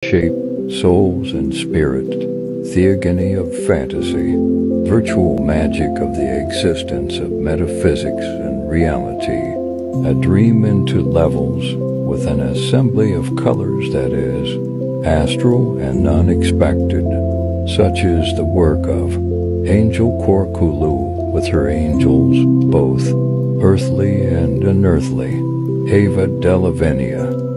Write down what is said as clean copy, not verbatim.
shape, souls and spirit, theogony of fantasy, virtual magic of the existence of metaphysics and reality, a dream into levels with an assembly of colors that is astral and unexpected, such is the work of Angel Korkulu with her angels, both earthly and unearthly, Eva Delavinia.